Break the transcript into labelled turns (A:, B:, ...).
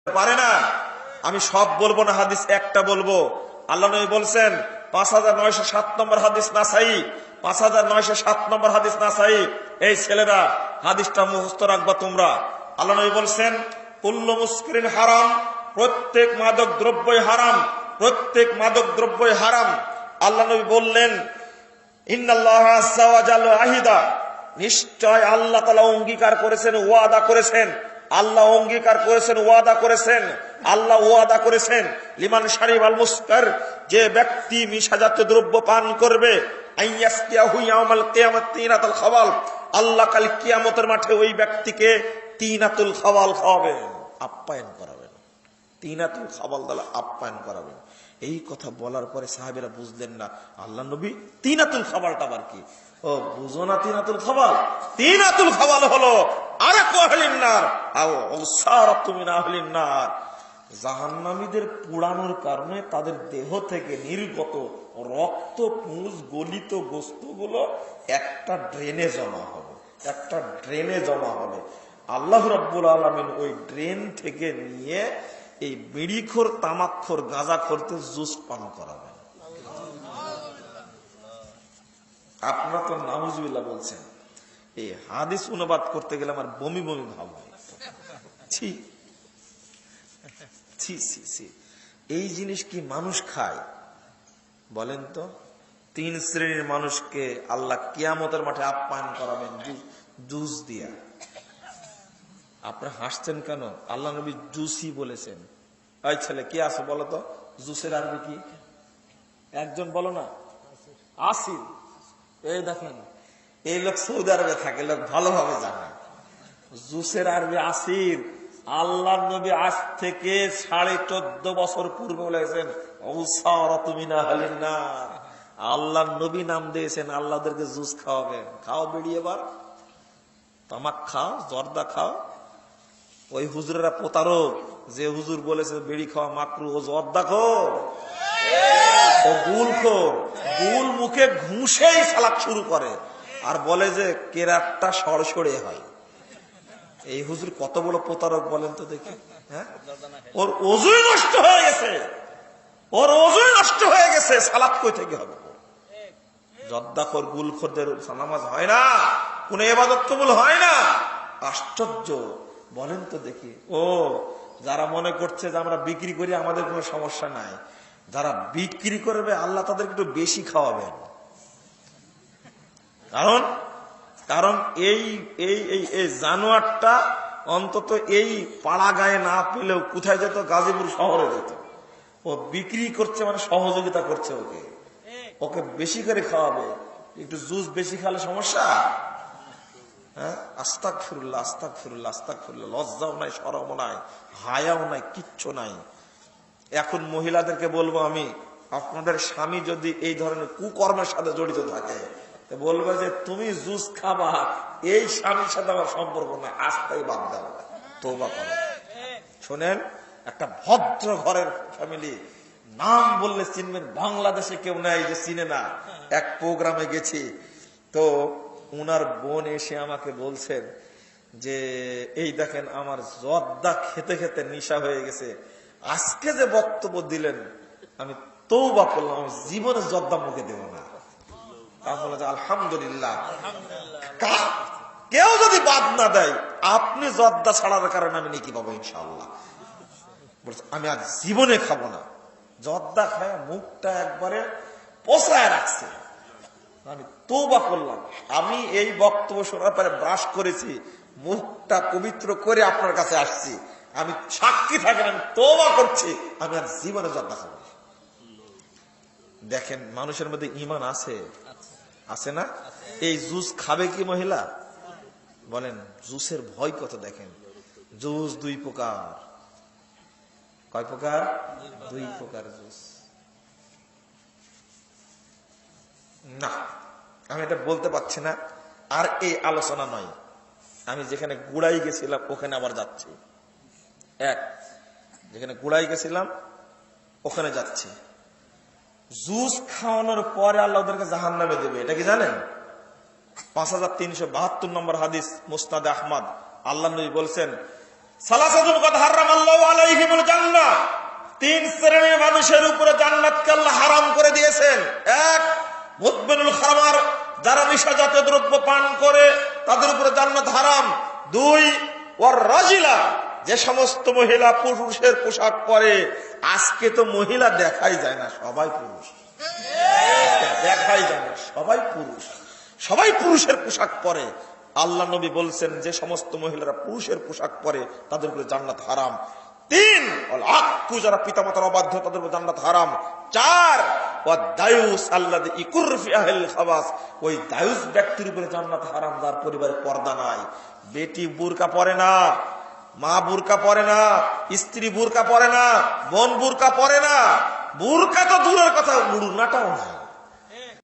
A: পারে না। আমি সব বলবো না, হাদিস একটা বলবো। আল্লাহ নবী বলছেন 5907 নম্বর হাদিস নাসাই, 5907 নম্বর হাদিস নাসাই। এই ছেলেরা হাদিসটা মুখস্থ রাখবা তোমরা। আল্লাহ নবী বলছেন কুল্লু মুসকিরিন হারাম, প্রত্যেক মাদক দ্রব্যই হারাম, প্রত্যেক মাদক দ্রব্যই হারাম। আল্লাহ নবী বললেন ইন্নাল্লাহ আযজা ওয়া জাল্লা আহিদা, নিশ্চয় আল্লাহ তাআলা অঙ্গীকার করেছেন, ওয়াদা করেছেন। আল্লাহ অঙ্গীকার করেছেন, ওয়াদা করেছেন। আল্লাহ ওয়াদা করেছেন লিমান শারিবাল মুসকার, যে ব্যক্তি মিশাজাতীয় দ্রব্য পান করবে, আইয়াসকিয়াহু ইয়াউমাল কিয়ামাত তিনাতুল খাওয়াল, আল্লাহ কাল কিয়ামতের মাঠে ওই ব্যক্তিকে তিনাতুল খাওয়াল খাওয়াবেন, আপ্যায়ন করাবেন। তিনাতুল খাওয়াল দ্বারা আপ্যায়ন করাবেন। এই কথা বলার পরে সাহাবেরা বুঝলেন না আল্লাহ নবী তিনাতুল খাওয়ালটা আবার কি। ও বুঝো না তিনাতুল খাওয়াল? তিনাতুল খাওয়াল হলো আরাকু আহলিন নার আও উসারাতু মিন আহলিন নার, জাহান্নামীদের পুড়ানোর কারণে তাদের দেহ থেকে নির্গত রক্ত, পুঁজ, গলিত গোস্তগুলো একটা ড্রেনে জমা হবে, একটা ড্রেনে জমা হবে। আল্লাহ রাব্বুল আলামিন ওই ড্রেন থেকে নিয়ে এই বিড়িখোর, তামাকখোর, গাঁজাখোরতে জুস পান করাবেন। আপনারা তো নাউজুবিল্লাহ বলছেন। এই হাদিস অনুবাদ করতে গেলে আমার বমি বমি ভাব হয়। ছি ছি ছি ছি, এই জিনিস কি মানুষ খায় বলেন তো? 3 শ্রেণীর মানুষকে আল্লাহ কিয়ামতের মাঠে আপ্যায়ন করাবেন জুস দিয়া। আপনারা হাসছেন কেন? আল্লাহ নবী জুসই বলেছেন। এই ছেলে কি আছে বলো তো, জুসের আরবি কি? একজন বলো না। আসির। এই দেখেন, এই লোক সৌদি আরবে থাকে, লোক ভালোভাবে জানে জুসের আরবি আসির। আল্লাহ নবী আজ থেকে 14.5 বছর পূর্বে বলেছেন আল্লাহ নবী নাম দিয়েছেন আল্লাহদেরকে জুস খাওয়াবেন। খাও বেরিয়ে, এবার তামাক খাও, জর্দা খাও। ওই হুজুরেরা প্রতারক, যে হুজুর বলেছে বেড়ি খাওয়া মাকরু, ও জর্দা খোর, ও গুল খোর। গুল মুখে ঘুষেই সালাত শুরু করে আর বলে যে কেরাতটা সরসরে হয়। এই হুজুর কত বড় প্রতারক বলেন তো দেখি। হ্যাঁ, ওর ওযুই নষ্ট হয়ে গেছে, ওর ওযুই নষ্ট হয়ে গেছে, সালাত কই থেকে হবে? জর্দাখোর, গুলখোরদের নামাজ হয় না, কোন ইবাদত কবুল হয় না। আশ্চর্য বলেন তো দেখি। ও যারা মনে করছে যে আমরা বিক্রি করি, আমাদের কোনো সমস্যা নাই, যারা বিক্রি করবে আল্লাহ তাদেরকে একটু বেশি খাওয়াবেন। কারণ কারণ এই এই এই জানোয়ারটা অন্তত এই পাড়া গায়ে না পেলেও কোথায় যেত? গাজীপুর শহরে যেত। ও বিক্রি করছে মানে সহযোগিতা করছে, ওকে ওকে বেশি করে খাওয়াবে। একটু জুস বেশি খালে সমস্যা? হ্যাঁ, আস্তাগফিরুল্লাহ, আস্তাগফিরুল্লাহ, আস্তাগফিরুল্লাহ। লজ্জাও নাই, শরমও নাই, হায়াও নাই, কিচ্ছু নাই। এখন মহিলাদেরকে বলবো আমি, আপনাদের স্বামী যদি এই ধরনের কুকর্মের সাথে জড়িত থাকে, বলবে যে তুমি জুস খাবা, এই স্বামীর সাথে আমার সম্পর্ক না, আস্তাই বাদ দাও, তওবা করো। শোনেন, একটা ভদ্র ঘরের ফ্যামিলি, নাম বললে চিনবেন, বাংলাদেশে কেউ নাই যে চিনে না। এক প্রোগ্রামে গেছি, তো উনার বোন এসে আমাকে বলছেন যে এই দেখেন আমার জর্দা খেতে খেতে নেশা হয়ে গেছে, আজকে যে বক্তব্য দিলেন আমি তওবা করলাম, আমি জীবনে জর্দা মুখে দেব না। আলহামদুলিল্লাহ, কেউ যদি বাদ না দেয়, আপনি জর্দা ছাড়ার কারণে আমি নেকি পাবো ইনশাআল্লাহ। আমি আর জীবনে খাবো না। জর্দা খায় মুখটা একবারে পচায় রাখছে। আমি তওবা করলাম, আমি এই বক্তব্য শোনার পরে ব্রাশ করেছি, মুখটা পবিত্র করে আপনার কাছে আসছি। আমি সাক্ষী থাকেন, আমি তওবা করছি, আমি আর জীবনে জর্দা খাবো না। দেখেন মানুষের মধ্যে ঈমান আছে, আছে না? এই জুস খাবে কি মহিলা? বলেন, জুসের ভয় কত। দেখেন, জুস 2 প্রকার। কয় প্রকার? 2 প্রকার জুস। না, আমি এটা বলতে পারছি না, আর এই আলোচনা নয়। আমি যেখানে গুড়াই গেছিলাম ওখানে আবার যাচ্ছি। যেখানে গুড়াই গেছিলাম ওখানে যাচ্ছি। জুস খাওয়ানোর পরে আল্লাহ ওদেরকে জাহান্নামে দেবে, এটা কি জানেন? 5372 নম্বর হাদিস, মুসনাদে আহমদ। আল্লাহ নবী বলছেন সালাসাতুন কদ হারামাল্লাহু আলাইহিমুল জান্নাহ, তিন শ্রেণীর মানুষের উপরে জান্নাতকে আল্লাহ হারাম করে দিয়েছেন। এক, মুদমিনুল খামার, যারা নেশা জাতীয় দ্রব্য পান করে তাদের উপরে জান্নাত হারাম। দুই, ওয়ার রাজিলা, যে সমস্ত মহিলা পুরুষের পোশাক পরে। আজকে তো মহিলা দেখাই যায় না, সবাই পুরুষ। দেখাই যায় না, সবাই পুরুষ, সবাই পুরুষের পোশাক পরে। আল্লাহ নবী বলছেন যে সমস্ত মহিলারা পুরুষের পোশাক পরে তাদের উপরে জান্নাত হারাম। তিন, আক্কু, যারা পিতামাতার অবাধ্য তাদের উপর জান্নাত হারাম। চার, দায়ুস আল্লাযী ইকুর ফি আহলিল খাবাস, ওই দায়ুস ব্যক্তির উপরে জান্নাত হারাম যার পরিবারে পর্দা নাই। বেটি বুরকা পরে না, মা বুরকা পরে না, স্ত্রী বুরকা পরে না, বোন বুরকা পরে না, বুরকা তো দূরের কথা, উড়নাটাও না।